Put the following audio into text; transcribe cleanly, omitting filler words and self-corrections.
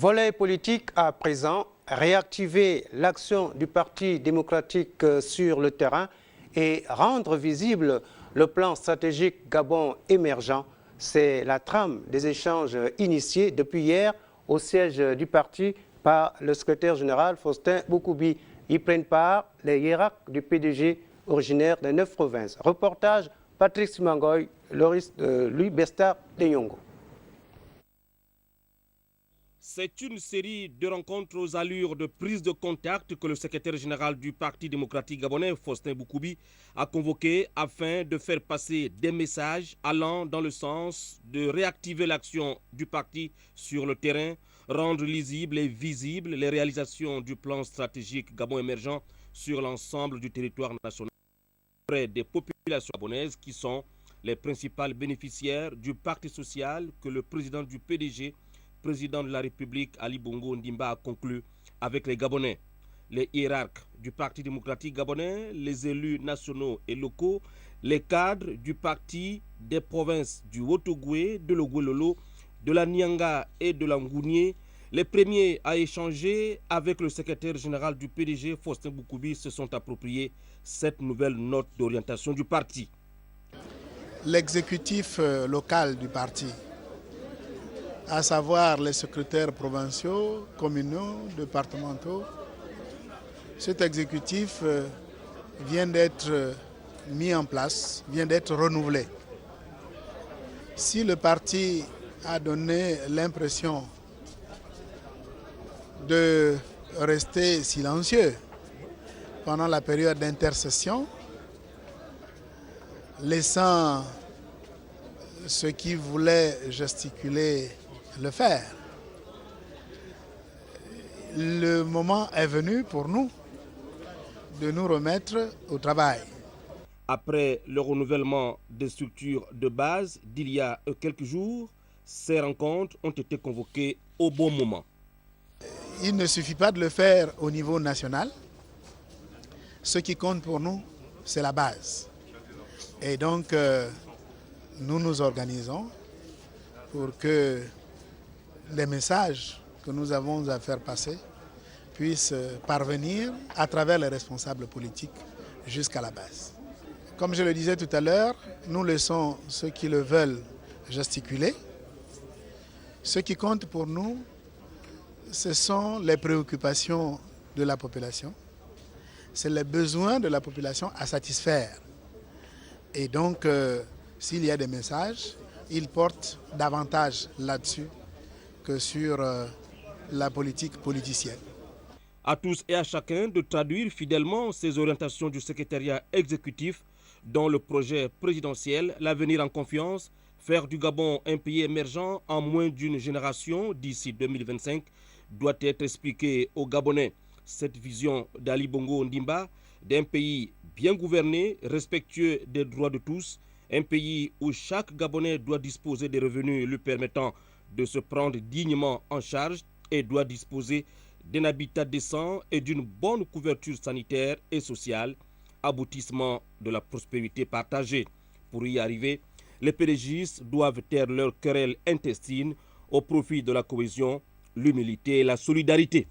Volet politique à présent, réactiver l'action du Parti démocratique sur le terrain et rendre visible le plan stratégique Gabon émergent. C'est la trame des échanges initiés depuis hier au siège du parti par le secrétaire général Faustin Boukoubi. Y prennent part les hiérarques du PDG originaires des 9 provinces. Reportage Patrick Simangoy, Louis Bestard de Yongo. C'est une série de rencontres aux allures de prise de contact que le secrétaire général du Parti démocratique gabonais, Faustin Boukoubi, a convoqué afin de faire passer des messages allant dans le sens de réactiver l'action du parti sur le terrain, rendre lisibles et visibles les réalisations du plan stratégique Gabon émergent sur l'ensemble du territoire national auprès des populations gabonaises qui sont les principales bénéficiaires du pacte social que le président du PDG, président de la République Ali Bongo Ondimba, a conclu avec les Gabonais. Les hiérarques du Parti démocratique gabonais, les élus nationaux et locaux, les cadres du parti des provinces du Haut-Ogooué, de l'Ogoulolo, de la Nianga et de l'Angounié, les premiers à échanger avec le secrétaire général du PDG, Faustin Boukoubi, se sont appropriés cette nouvelle note d'orientation du parti. L'exécutif local du parti, à savoir les secrétaires provinciaux, communaux, départementaux, cet exécutif vient d'être mis en place, vient d'être renouvelé. Si le parti a donné l'impression de rester silencieux pendant la période d'intercession, laissant ceux qui voulaient gesticuler le faire, le moment est venu pour nous de nous remettre au travail. Après le renouvellement des structures de base d'il y a quelques jours, ces rencontres ont été convoquées au bon moment. Il ne suffit pas de le faire au niveau national. Ce qui compte pour nous, c'est la base. Et donc, nous nous organisons pour que les messages que nous avons à faire passer puissent parvenir à travers les responsables politiques jusqu'à la base. Comme je le disais tout à l'heure, nous laissons ceux qui le veulent gesticuler. Ce qui compte pour nous, ce sont les préoccupations de la population, c'est les besoins de la population à satisfaire. Et donc, s'il y a des messages, ils portent davantage là-dessus que sur la politique politicienne. À tous et à chacun de traduire fidèlement ces orientations du secrétariat exécutif dans le projet présidentiel, l'avenir en confiance, faire du Gabon un pays émergent en moins d'une génération d'ici 2025, doit être expliqué aux Gabonais. Cette vision d'Ali Bongo Ondimba, d'un pays bien gouverné, respectueux des droits de tous, un pays où chaque Gabonais doit disposer des revenus lui permettant de se prendre dignement en charge et doit disposer d'un habitat décent et d'une bonne couverture sanitaire et sociale, aboutissement de la prospérité partagée. Pour y arriver, les PDGistes doivent taire leurs querelles intestines au profit de la cohésion, l'humilité et la solidarité.